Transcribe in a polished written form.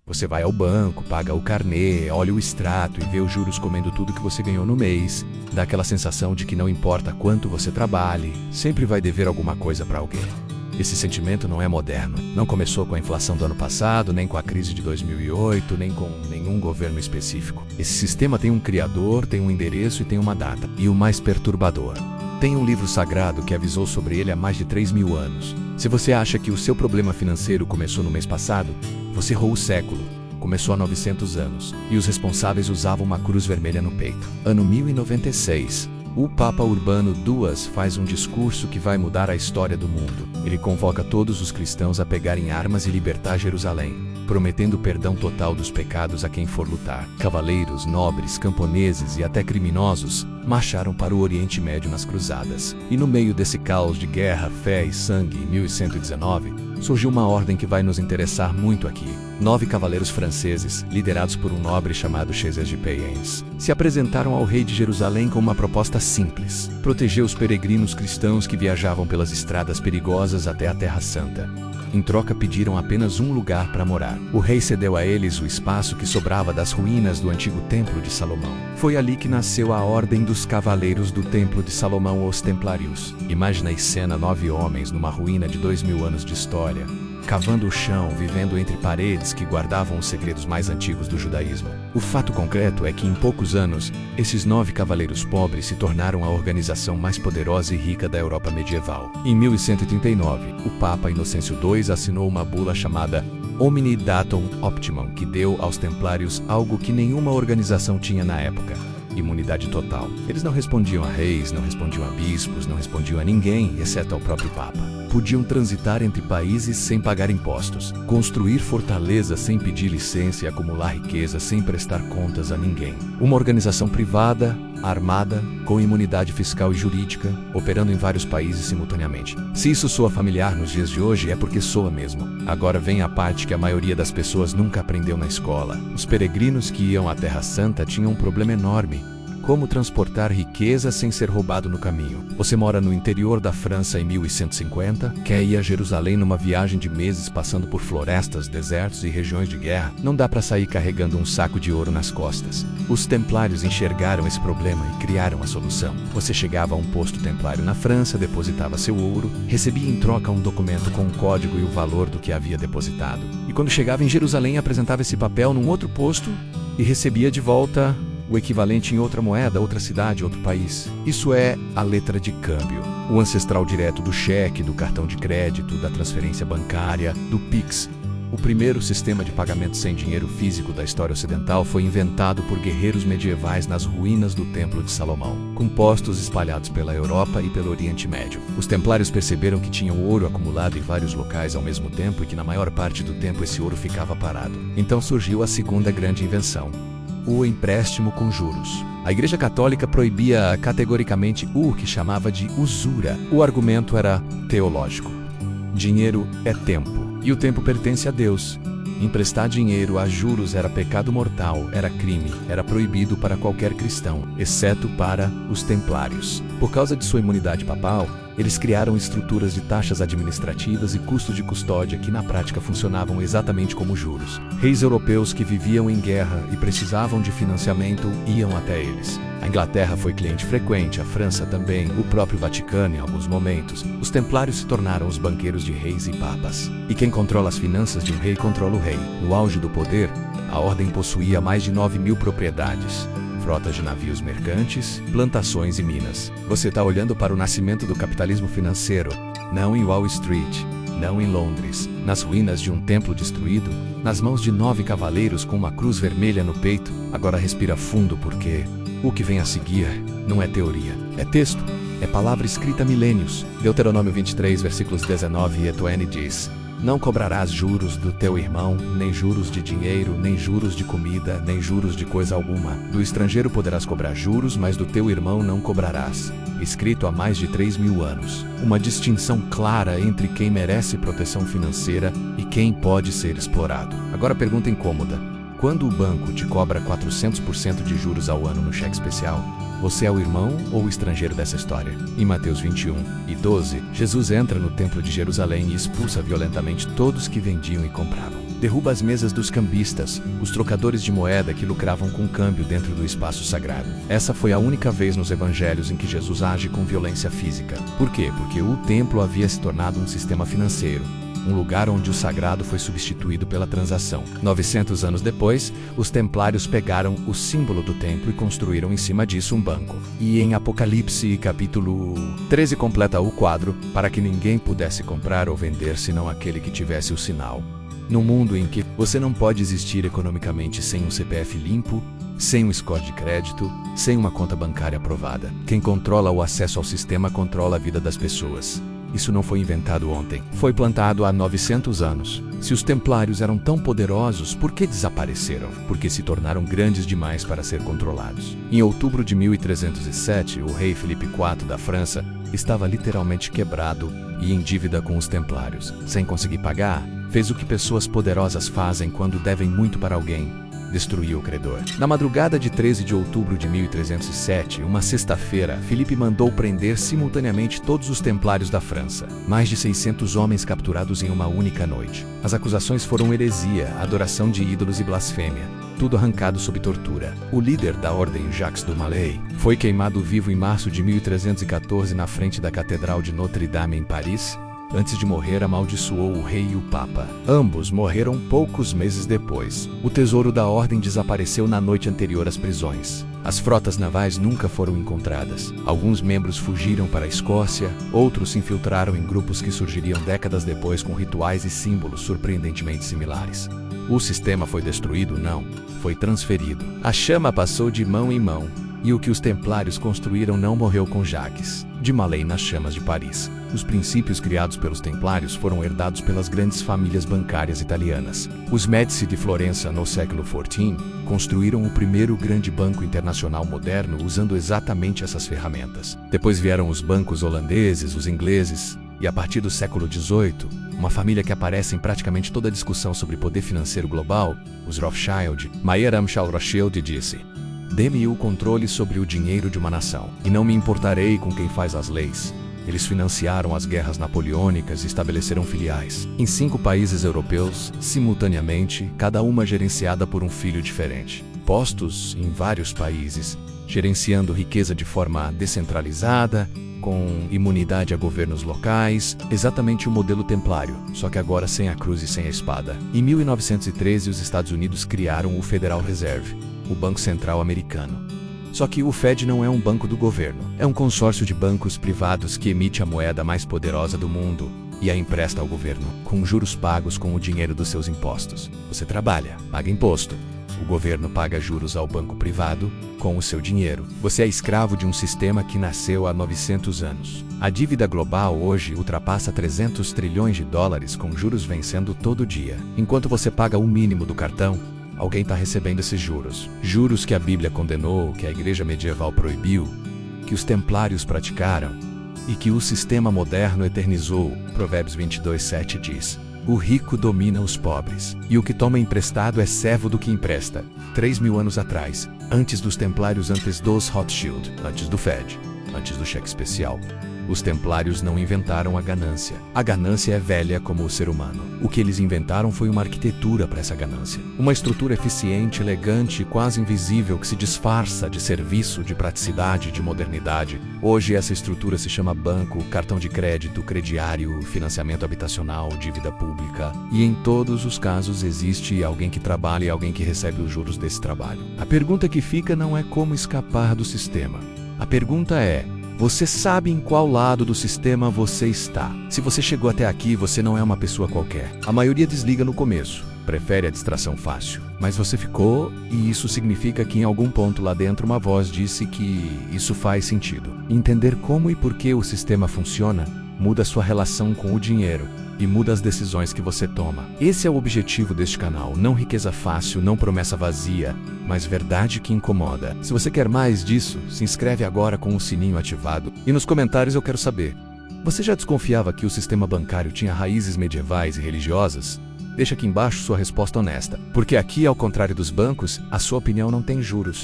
Você vai ao banco, paga o carnê, olha o extrato e vê os juros comendo tudo que você ganhou no mês. Dá aquela sensação de que não importa quanto você trabalhe, sempre vai dever alguma coisa para alguém. Esse sentimento não é moderno. Não começou com a inflação do ano passado, nem com a crise de 2008, nem com nenhum governo específico. Esse sistema tem um criador, tem um endereço e tem uma data. E o mais perturbador: tem um livro sagrado que avisou sobre ele há mais de 3.000 anos. Se você acha que o seu problema financeiro começou no mês passado, você errou o século. Começou há 900 anos, e os responsáveis usavam uma cruz vermelha no peito. Ano 1096. O Papa Urbano II faz um discurso que vai mudar a história do mundo. Ele convoca todos os cristãos a pegarem armas e libertar Jerusalém, prometendo perdão total dos pecados a quem for lutar. Cavaleiros, nobres, camponeses e até criminosos marcharam para o Oriente Médio nas cruzadas. E no meio desse caos de guerra, fé e sangue, em 1119, surgiu uma ordem que vai nos interessar muito aqui. 9 cavaleiros franceses, liderados por um nobre chamado César de Payens, se apresentaram ao rei de Jerusalém com uma proposta simples: proteger os peregrinos cristãos que viajavam pelas estradas perigosas até a Terra Santa. Em troca, pediram apenas um lugar para morar. O rei cedeu a eles o espaço que sobrava das ruínas do antigo Templo de Salomão. Foi ali que nasceu a Ordem dos Cavaleiros do Templo de Salomão, os Templários. Imagina a cena: 9 homens numa ruína de 2.000 anos de história, cavando o chão, vivendo entre paredes que guardavam os segredos mais antigos do judaísmo. O fato concreto é que, em poucos anos, esses 9 cavaleiros pobres se tornaram a organização mais poderosa e rica da Europa medieval. Em 1139, o Papa Inocêncio II assinou uma bula chamada Omni Datum Optimum, que deu aos templários algo que nenhuma organização tinha na época: imunidade total. Eles não respondiam a reis, não respondiam a bispos, não respondiam a ninguém, exceto ao próprio Papa. Podiam transitar entre países sem pagar impostos, construir fortalezas sem pedir licença e acumular riqueza sem prestar contas a ninguém. Uma organização privada, armada, com imunidade fiscal e jurídica, operando em vários países simultaneamente. Se isso soa familiar nos dias de hoje, é porque soa mesmo. Agora vem a parte que a maioria das pessoas nunca aprendeu na escola. Os peregrinos que iam à Terra Santa tinham um problema enorme: como transportar riqueza sem ser roubado no caminho. Você mora no interior da França em 1150, quer ir a Jerusalém numa viagem de meses passando por florestas, desertos e regiões de guerra. Não dá para sair carregando um saco de ouro nas costas. Os templários enxergaram esse problema e criaram a solução. Você chegava a um posto templário na França, depositava seu ouro, recebia em troca um documento com o código e o valor do que havia depositado. E quando chegava em Jerusalém, apresentava esse papel num outro posto e recebia de volta o equivalente em outra moeda, outra cidade, outro país. Isso é a letra de câmbio, o ancestral direto do cheque, do cartão de crédito, da transferência bancária, do Pix. O primeiro sistema de pagamento sem dinheiro físico da história ocidental foi inventado por guerreiros medievais nas ruínas do Templo de Salomão, com postos espalhados pela Europa e pelo Oriente Médio. Os templários perceberam que tinham ouro acumulado em vários locais ao mesmo tempo e que na maior parte do tempo esse ouro ficava parado. Então surgiu a segunda grande invenção: o empréstimo com juros. A Igreja Católica proibia categoricamente o que chamava de usura. O argumento era teológico: dinheiro é tempo, e o tempo pertence a Deus. Emprestar dinheiro a juros era pecado mortal, era crime, era proibido para qualquer cristão, exceto para os templários. Por causa de sua imunidade papal, eles criaram estruturas de taxas administrativas e custos de custódia que na prática funcionavam exatamente como juros. Reis europeus que viviam em guerra e precisavam de financiamento iam até eles. A Inglaterra foi cliente frequente, a França também, o próprio Vaticano em alguns momentos. Os templários se tornaram os banqueiros de reis e papas. E quem controla as finanças de um rei controla o rei. No auge do poder, a ordem possuía mais de 9.000 propriedades, frotas de navios mercantes, plantações e minas. Você está olhando para o nascimento do capitalismo financeiro, não em Wall Street, não em Londres, nas ruínas de um templo destruído, nas mãos de 9 cavaleiros com uma cruz vermelha no peito. Agora respira fundo, porque o que vem a seguir não é teoria, é texto, é palavra escrita há milênios. Deuteronômio 23, versículos 19 e 20 diz: não cobrarás juros do teu irmão, nem juros de dinheiro, nem juros de comida, nem juros de coisa alguma. Do estrangeiro poderás cobrar juros, mas do teu irmão não cobrarás. Escrito há mais de 3.000 anos. Uma distinção clara entre quem merece proteção financeira e quem pode ser explorado. Agora a pergunta incômoda: quando o banco te cobra 400% de juros ao ano no cheque especial, você é o irmão ou o estrangeiro dessa história? Em Mateus 21:12, Jesus entra no templo de Jerusalém e expulsa violentamente todos que vendiam e compravam. derruba as mesas dos cambistas, os trocadores de moeda que lucravam com o câmbio dentro do espaço sagrado. Essa foi a única vez nos evangelhos em que Jesus age com violência física. Por quê? Porque o templo havia se tornado um sistema financeiro, um lugar onde o sagrado foi substituído pela transação. 900 anos depois, os templários pegaram o símbolo do templo e construíram em cima disso um banco. E em Apocalipse, capítulo 13, completa o quadro, para que ninguém pudesse comprar ou vender senão aquele que tivesse o sinal. Num mundo em que você não pode existir economicamente sem um CPF limpo, sem um score de crédito, sem uma conta bancária aprovada. Quem controla o acesso ao sistema controla a vida das pessoas. Isso não foi inventado ontem. Foi plantado há 900 anos. Se os templários eram tão poderosos, por que desapareceram? Porque se tornaram grandes demais para ser controlados. Em outubro de 1307, o rei Filipe IV da França estava literalmente quebrado e em dívida com os templários. Sem conseguir pagar, fez o que pessoas poderosas fazem quando devem muito para alguém: destruiu o credor. Na madrugada de 13 de outubro de 1307, uma sexta-feira, Filipe mandou prender simultaneamente todos os templários da França. Mais de 600 homens capturados em uma única noite. As acusações foram heresia, adoração de ídolos e blasfêmia. Tudo arrancado sob tortura. O líder da ordem, Jacques du Mallet, foi queimado vivo em março de 1314 na frente da Catedral de Notre-Dame em Paris. Antes de morrer, amaldiçoou o rei e o papa. Ambos morreram poucos meses depois. O tesouro da ordem desapareceu na noite anterior às prisões. As frotas navais nunca foram encontradas. Alguns membros fugiram para a Escócia, outros se infiltraram em grupos que surgiriam décadas depois com rituais e símbolos surpreendentemente similares. O sistema foi destruído? Não. Foi transferido. A chama passou de mão em mão. E o que os templários construíram não morreu com Jacques de Mallet nas chamas de Paris. Os princípios criados pelos templários foram herdados pelas grandes famílias bancárias italianas. Os Médici de Florença, no século XIV, construíram o primeiro grande banco internacional moderno usando exatamente essas ferramentas. Depois vieram os bancos holandeses, os ingleses, e a partir do século XVIII, uma família que aparece em praticamente toda a discussão sobre poder financeiro global, os Rothschild. Mayer Amschel Rothschild disse: "Dê-me o controle sobre o dinheiro de uma nação, e não me importarei com quem faz as leis." Eles financiaram as guerras napoleônicas e estabeleceram filiais em 5 países europeus, simultaneamente, cada uma gerenciada por um filho diferente. Postos em vários países, gerenciando riqueza de forma descentralizada, com imunidade a governos locais, exatamente o modelo templário, só que agora sem a cruz e sem a espada. Em 1913, os Estados Unidos criaram o Federal Reserve, o Banco Central Americano. Só que o Fed não é um banco do governo, é um consórcio de bancos privados que emite a moeda mais poderosa do mundo e a empresta ao governo, com juros pagos com o dinheiro dos seus impostos. Você trabalha, paga imposto. O governo paga juros ao banco privado com o seu dinheiro. Você é escravo de um sistema que nasceu há 900 anos. A dívida global hoje ultrapassa 300 trilhões de dólares com juros vencendo todo dia. Enquanto você paga o mínimo do cartão, alguém está recebendo esses juros. Juros que a Bíblia condenou, que a igreja medieval proibiu, que os templários praticaram e que o sistema moderno eternizou. Provérbios 22:7 diz: "O rico domina os pobres, e o que toma emprestado é servo do que empresta." 3.000 anos atrás, antes dos templários, antes dos Rothschild, antes do Fed, antes do cheque especial, os templários não inventaram a ganância. A ganância é velha como o ser humano. O que eles inventaram foi uma arquitetura para essa ganância. Uma estrutura eficiente, elegante, quase invisível, que se disfarça de serviço, de praticidade, de modernidade. Hoje essa estrutura se chama banco, cartão de crédito, crediário, financiamento habitacional, dívida pública. E em todos os casos existe alguém que trabalha e alguém que recebe os juros desse trabalho. A pergunta que fica não é como escapar do sistema. A pergunta é: você sabe em qual lado do sistema você está? Se você chegou até aqui, você não é uma pessoa qualquer. A maioria desliga no começo, prefere a distração fácil. Mas você ficou, e isso significa que em algum ponto lá dentro uma voz disse que isso faz sentido. Entender como e por que o sistema funciona muda sua relação com o dinheiro e muda as decisões que você toma. Esse é o objetivo deste canal, não riqueza fácil, não promessa vazia, mas verdade que incomoda. Se você quer mais disso, se inscreve agora com o sininho ativado. E nos comentários eu quero saber: você já desconfiava que o sistema bancário tinha raízes medievais e religiosas? Deixa aqui embaixo sua resposta honesta, porque aqui, ao contrário dos bancos, a sua opinião não tem juros.